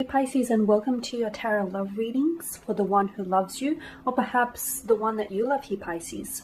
Pisces, and welcome to your tarot love readings for the one who loves you, or perhaps the one that you love here, Pisces.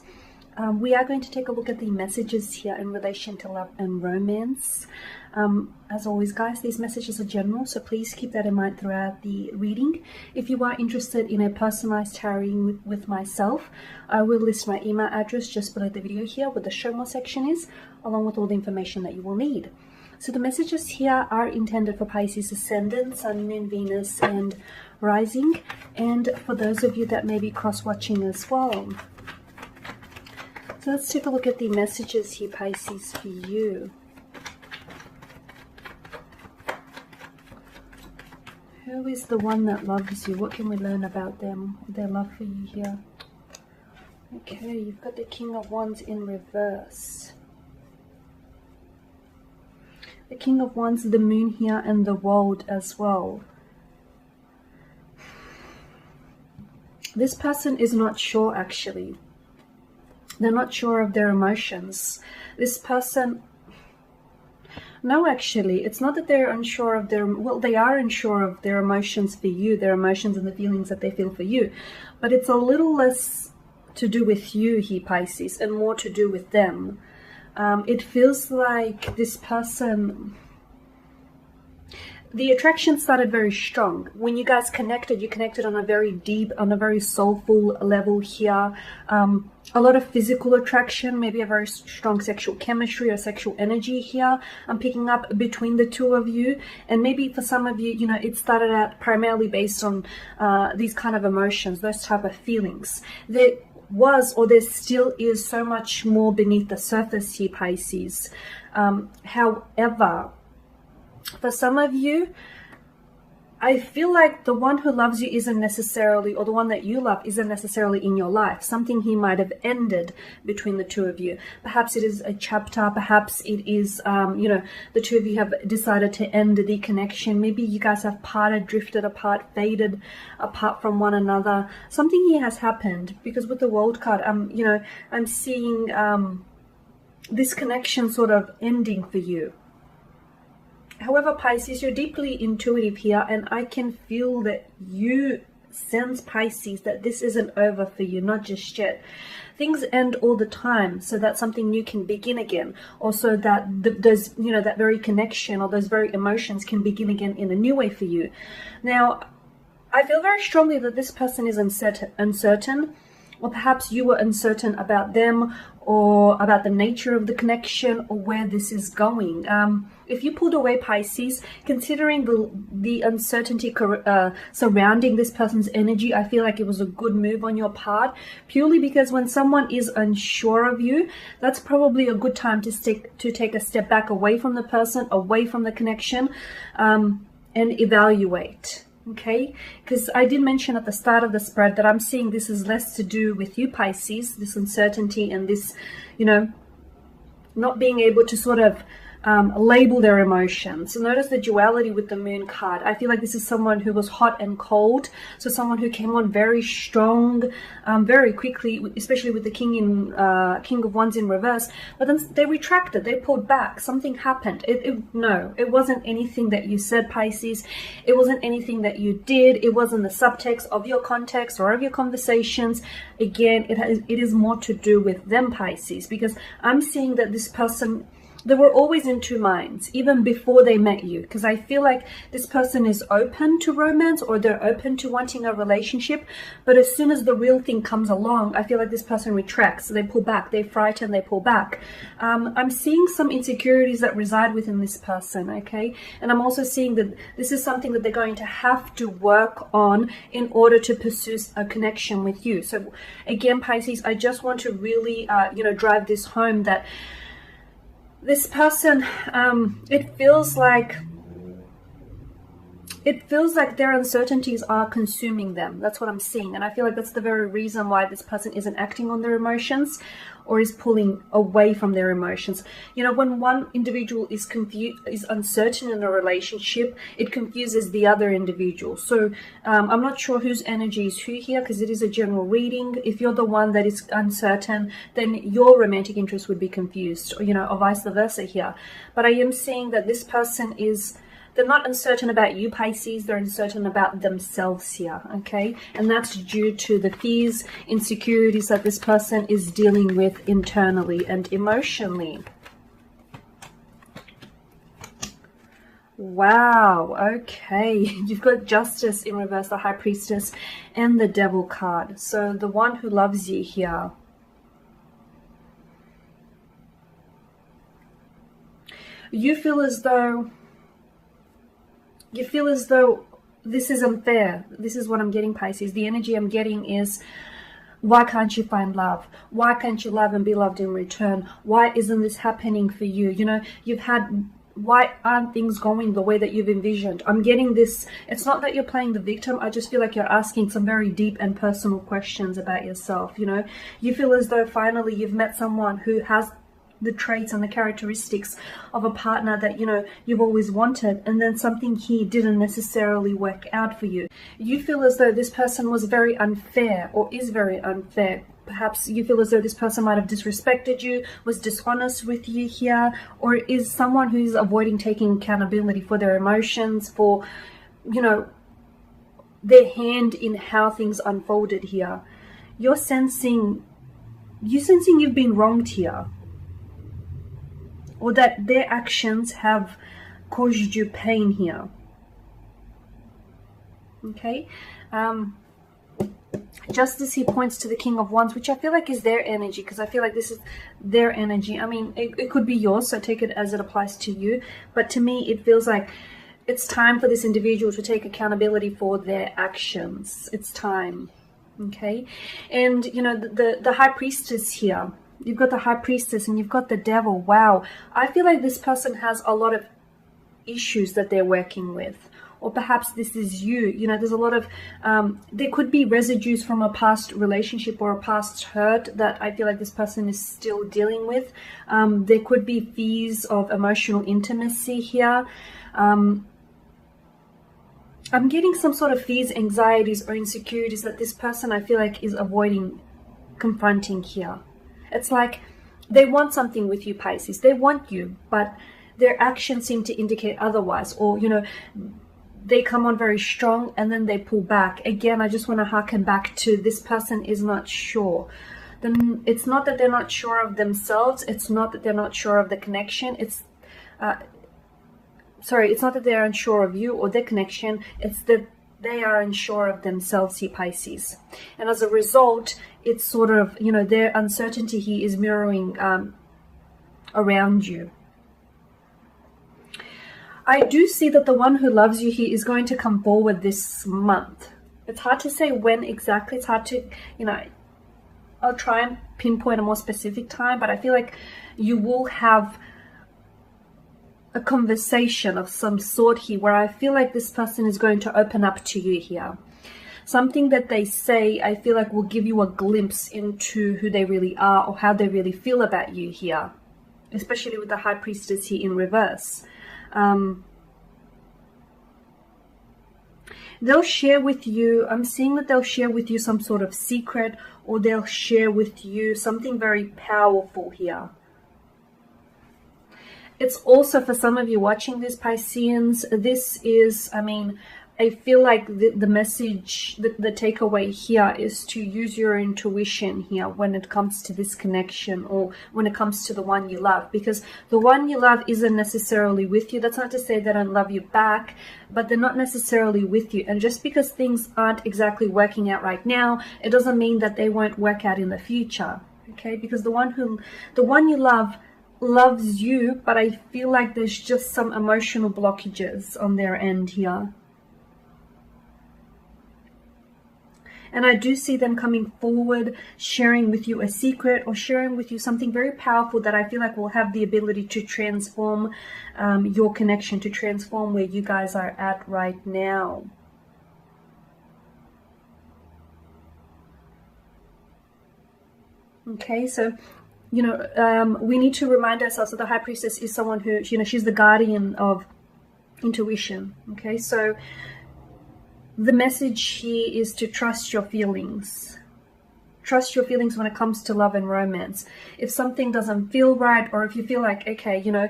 We are going to take a look at the messages here in relation to love and romance. As always, guys, these messages are general, so please keep that in mind throughout the reading. If you are interested in a personalized tarot reading with myself, I will list my email address just below the video here where the show more section is, along with all the information that you will need. So the messages here are intended for Pisces Ascendant, Sun, Moon, Venus, and Rising, and for those of you that may be cross-watching as well. So let's take a look at the messages here, Pisces, for you. Who is the one that loves you? What can we learn about them, their love for you here? Okay, you've got the King of Wands in reverse. The King of Wands, the Moon here, and the World as well. This person is not sure, actually. They're not sure of their emotions. This person... No, actually, it's not that they're unsure of their... Well, they are unsure of their emotions for you, their emotions and the feelings that they feel for you. But it's a little less to do with you here, Pisces, and more to do with them. It feels like this person... The attraction started very strong. When you guys connected, you connected on a very deep, on a very soulful level here. A lot of physical attraction, maybe a very strong sexual chemistry or sexual energy here. I'm picking up between the two of you. And maybe for some of you, you know, it started out primarily based on these kind of emotions, those type of feelings. There was, or there still is, so much more beneath the surface here, Pisces. However, for some of you, I feel like the one who loves you isn't necessarily, or the one that you love isn't necessarily in your life. Something here might have ended between the two of you. Perhaps it is a chapter, perhaps it is, you know, the two of you have decided to end the connection. Maybe you guys have parted, drifted apart, faded apart from one another. Something here has happened, because with the World card, you know, I'm seeing this connection sort of ending for you. However, Pisces, you're deeply intuitive here, and I can feel that you sense, Pisces, that this isn't over for you, not just yet. Things end all the time, so that something new can begin again, or so that there's, you know, that very connection or those very emotions can begin again in a new way for you. Now, I feel very strongly that this person is uncertain, or perhaps you were uncertain about them, or about the nature of the connection, or where this is going. If you pulled away, Pisces, considering the uncertainty surrounding this person's energy, I feel like it was a good move on your part, purely because when someone is unsure of you, that's probably a good time to take a step back away from the person, away from the connection, and evaluate. Okay, because I did mention at the start of the spread that I'm seeing this is less to do with you, Pisces, this uncertainty and this, you know, not being able to sort of label their emotions. So notice the duality with the Moon card. I feel like this is someone who was hot and cold. So someone who came on very strong, very quickly, especially with the King of Wands in reverse. But then they retracted, they pulled back. Something happened. No, it wasn't anything that you said, Pisces. It wasn't anything that you did. It wasn't the subtext of your context or of your conversations. Again, it is more to do with them, Pisces, because I'm seeing that this person, they were always in two minds, even before they met you. Because I feel like this person is open to romance, or they're open to wanting a relationship. But as soon as the real thing comes along, I feel like this person retracts. They pull back. They frighten. They pull back. I'm seeing some insecurities that reside within this person, okay? And I'm also seeing that this is something that they're going to have to work on in order to pursue a connection with you. So again, Pisces, I just want to really, you know, drive this home that this person, it feels like their uncertainties are consuming them. That's what I'm seeing. And I feel like that's the very reason why this person isn't acting on their emotions, or is pulling away from their emotions. You know, when one individual is uncertain in a relationship, it confuses the other individual. So I'm not sure whose energy is who here, because it is a general reading. If you're the one that is uncertain, then your romantic interest would be confused, you know, or vice versa here. But I am seeing that this person is They're not uncertain about you, Pisces. They're uncertain about themselves here, okay? And that's due to the fears, insecurities that this person is dealing with internally and emotionally. Wow, okay. You've got Justice in reverse, the High Priestess, and the Devil card. So the one who loves you here. You feel as though this is unfair. This is what I'm getting, Pisces. The energy I'm getting is, why can't you find love? Why can't you love and be loved in return? Why isn't this happening for you? You know, why aren't things going the way that you've envisioned? I'm getting this. It's not that you're playing the victim. I just feel like you're asking some very deep and personal questions about yourself. You know, you feel as though finally you've met someone who has the traits and the characteristics of a partner that, you know, you've always wanted, and then something here didn't necessarily work out for you. You feel as though this person was very unfair, or is very unfair. Perhaps you feel as though this person might have disrespected you, was dishonest with you here, or is someone who's avoiding taking accountability for their emotions, for, you know, their hand in how things unfolded here. You're sensing you've been wronged here, or that their actions have caused you pain here. Okay. Justice here points to the King of Wands, which I feel like is their energy, because I feel like this is their energy. I mean, it could be yours, so take it as it applies to you. But to me, it feels like it's time for this individual to take accountability for their actions. It's time. Okay. And, you know, the High Priestess here, you've got the High Priestess and you've got the Devil. Wow. I feel like this person has a lot of issues that they're working with. Or perhaps this is you. You know, there's a lot of, there could be residues from a past relationship or a past hurt that I feel like this person is still dealing with. There could be fears of emotional intimacy here. I'm getting some sort of fears, anxieties, or insecurities that this person I feel like is avoiding confronting here. It's like they want something with you, Pisces. They want you, but their actions seem to indicate otherwise. Or, you know, they come on very strong and then they pull back. Again, I just want to harken back to this person is not sure. Then it's not that they're not sure of themselves. It's not that they're not sure of the connection. It's not that they're unsure of you or their connection. It's that they are unsure of themselves here, Pisces. And as a result, it's sort of, you know, their uncertainty here is mirroring around you. I do see that the one who loves you here is going to come forward this month. It's hard to say when exactly. It's hard to, you know, I'll try and pinpoint a more specific time, but I feel like you will have a conversation of some sort here where I feel like this person is going to open up to you here. Something that they say, I feel like will give you a glimpse into who they really are or how they really feel about you here, especially with the High Priestess here in reverse. They'll share with you, I'm seeing that they'll share with you some sort of secret, or they'll share with you something very powerful here. It's also, for some of you watching this, Pisceans, this is, I mean, I feel like the message, the takeaway here is to use your intuition here when it comes to this connection, or when it comes to the one you love, because the one you love isn't necessarily with you. That's not to say they don't love you back, but they're not necessarily with you. And just because things aren't exactly working out right now, it doesn't mean that they won't work out in the future. Okay, because the one you love loves you, but I feel like there's just some emotional blockages on their end here. And I do see them coming forward, sharing with you a secret, or sharing with you something very powerful that I feel like will have the ability to transform your connection, to transform where you guys are at right now. Okay, so, you know, we need to remind ourselves that the High Priestess is someone who, you know, she's the guardian of intuition. Okay, so the message here is to trust your feelings. Trust your feelings when it comes to love and romance. If something doesn't feel right, or if you feel like, okay, you know,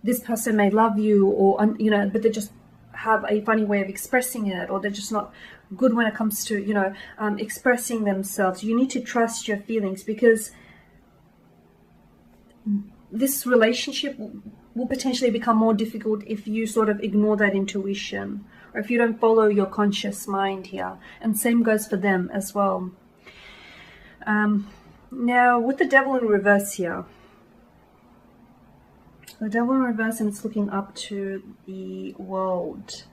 this person may love you, or, you know, but they just have a funny way of expressing it, or they're just not good when it comes to, you know, expressing themselves. You need to trust your feelings, because this relationship will potentially become more difficult if you sort of ignore that intuition, or if you don't follow your conscious mind here. And same goes for them as well. Now, with the devil in reverse here, the devil in reverse, and it's looking up to the world.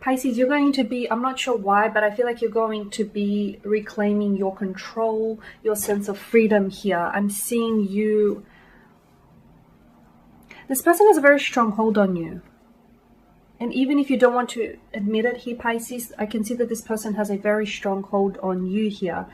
Pisces, you're going to be, I'm not sure why, but I feel like you're going to be reclaiming your control, your sense of freedom here. I'm seeing you. This person has a very strong hold on you. And even if you don't want to admit it here, Pisces, I can see that this person has a very strong hold on you here.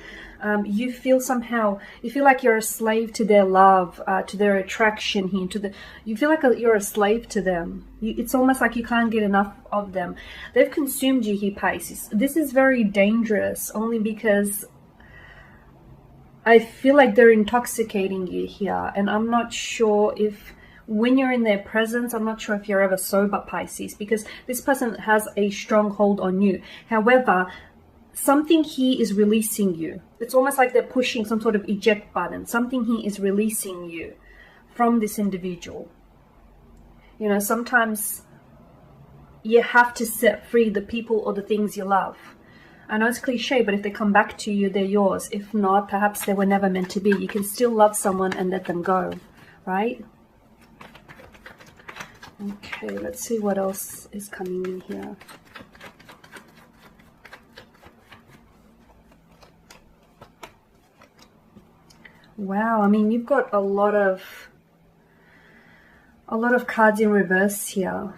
You feel somehow, you feel like you're a slave to their love, to their attraction here, you feel like you're a slave to them. It's almost like you can't get enough of them. They've consumed you here, Pisces. This is very dangerous, only because I feel like they're intoxicating you here. And I'm not sure if, when you're in their presence, I'm not sure if you're ever sober, Pisces, because this person has a strong hold on you. However, something here is releasing you. It's almost like they're pushing some sort of eject button. Something here is releasing you from this individual. You know, sometimes you have to set free the people or the things you love. I know it's cliche, but if they come back to you, they're yours. If not, perhaps they were never meant to be. You can still love someone and let them go, right? Okay, let's see what else is coming in here. Wow, I mean, you've got a lot of cards in reverse here.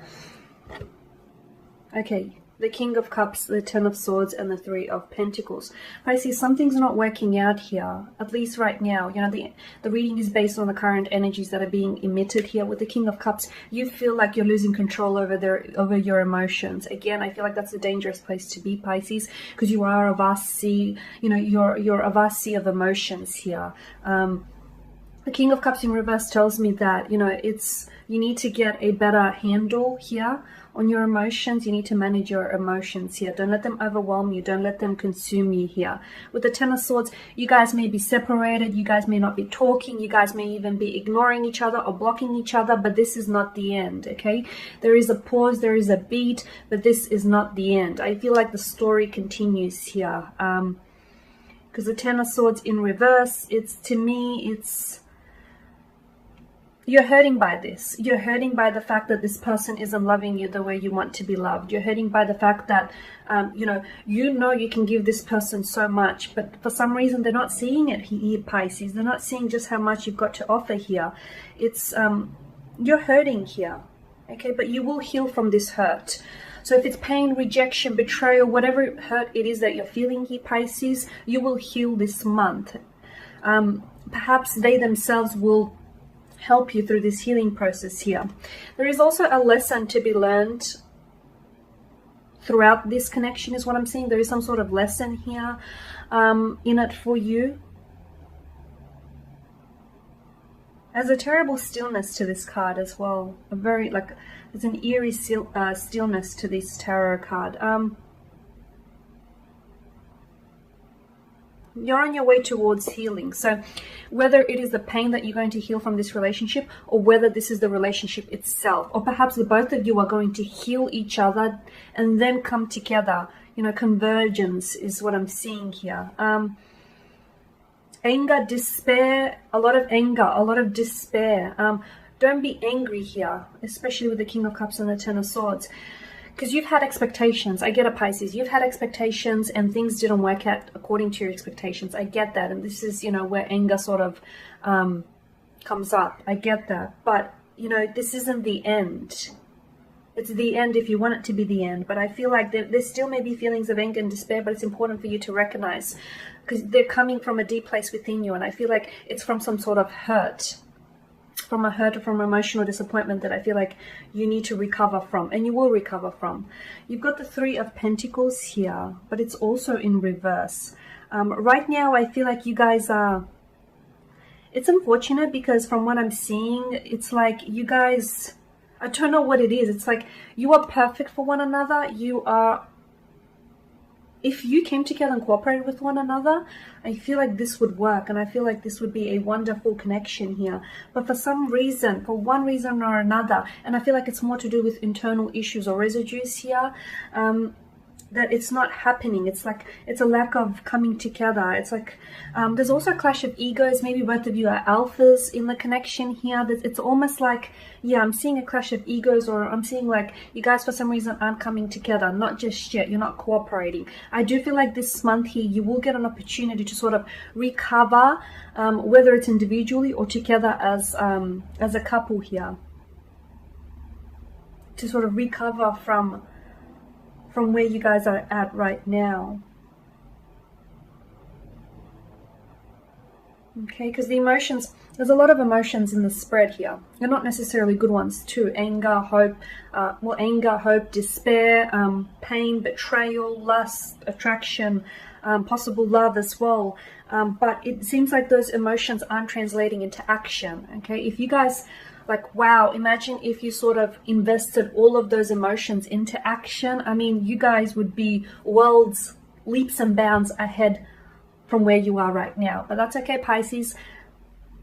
Okay, the King of Cups, the Ten of Swords, and the Three of Pentacles. I see something's not working out here, at least right now. You know, the reading is based on the current energies that are being emitted here. With the King of Cups, you feel like you're losing control over your emotions. Again, I feel like that's a dangerous place to be, Pisces, because you are a vast sea. You know, you're a vast sea of emotions here. The King of Cups in reverse tells me that, you know, you need to get a better handle here on your emotions. You need to manage your emotions here. Don't let them overwhelm you. Don't let them consume you here. With the Ten of Swords, you guys may be separated. You guys may not be talking. You guys may even be ignoring each other or blocking each other, but this is not the end, okay? There is a pause, there is a beat, but this is not the end. I feel like the story continues here. Because the Ten of Swords in reverse, to me, you're hurting by this. You're hurting by the fact that this person isn't loving you the way you want to be loved. You're hurting by the fact that, you know you can give this person so much, but for some reason they're not seeing it here, Pisces. They're not seeing just how much you've got to offer here. It's, you're hurting here, okay? But you will heal from this hurt. So if it's pain, rejection, betrayal, whatever hurt it is that you're feeling here, Pisces, you will heal this month. Perhaps they themselves will help you through this healing process here. There is also a lesson to be learned throughout this connection, is what I'm seeing. There is some sort of lesson here in it for you. There's a terrible stillness to this card as well. There's an eerie stillness to this tarot card. You're on your way towards healing. So whether it is the pain that you're going to heal from this relationship, or whether this is the relationship itself, or perhaps the both of you are going to heal each other and then come together. You know, convergence is what I'm seeing here. Anger, despair, a lot of anger, a lot of despair. Don't be angry here, especially with the King of Cups and the Ten of Swords. Because you've had expectations. I get it, Pisces. You've had expectations and things didn't work out according to your expectations. I get that. And this is, you know, where anger sort of comes up. I get that. But, you know, this isn't the end. It's the end if you want it to be the end. But I feel like there still may be feelings of anger and despair, but it's important for you to recognize, because they're coming from a deep place within you. And I feel like it's from some sort of hurt. From a hurt or from emotional disappointment that I feel like you need to recover from, and you will recover from. You've got the Three of Pentacles here, but it's also in reverse. Right now I feel like you guys are it's unfortunate because from what I'm seeing, it's like you guys, I don't know what it is. It's like you are perfect for one another. You are, if you came together and cooperated with one another, I feel like this would work, and I feel like this would be a wonderful connection here. But for some reason, for one reason or another, and I feel like it's more to do with internal issues or residues here, that it's not happening. It's like it's a lack of coming together. It's like there's also a clash of egos. Maybe both of you are alphas in the connection here. It's almost like, yeah, I'm seeing a clash of egos, or I'm seeing like you guys for some reason aren't coming together. Not just yet. You're not cooperating. I do feel like this month here you will get an opportunity to sort of recover, whether it's individually or together as a couple here, to sort of recover from where you guys are at right now. Okay, because the emotions, there's a lot of emotions in the spread here. They're not necessarily good ones too. Anger, hope, anger, hope, despair, pain, betrayal, lust, attraction, possible love as well. But it seems like those emotions aren't translating into action. Okay, if you guys, like, wow, imagine if you sort of invested all of those emotions into action. I mean, you guys would be worlds, leaps and bounds ahead from where you are right now. But that's okay, Pisces.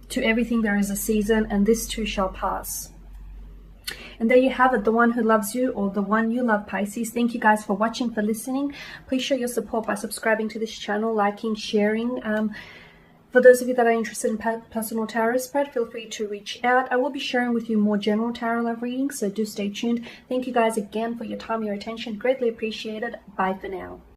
To everything there is a season, and this too shall pass. And there you have it, the one who loves you, or the one you love, Pisces. Thank you guys for watching, for listening. Please show your support by subscribing to this channel, liking, sharing. For those of you that are interested in personal tarot spread, feel free to reach out. I will be sharing with you more general tarot love readings, so do stay tuned. Thank you guys again for your time, your attention. Greatly appreciated. Bye for now.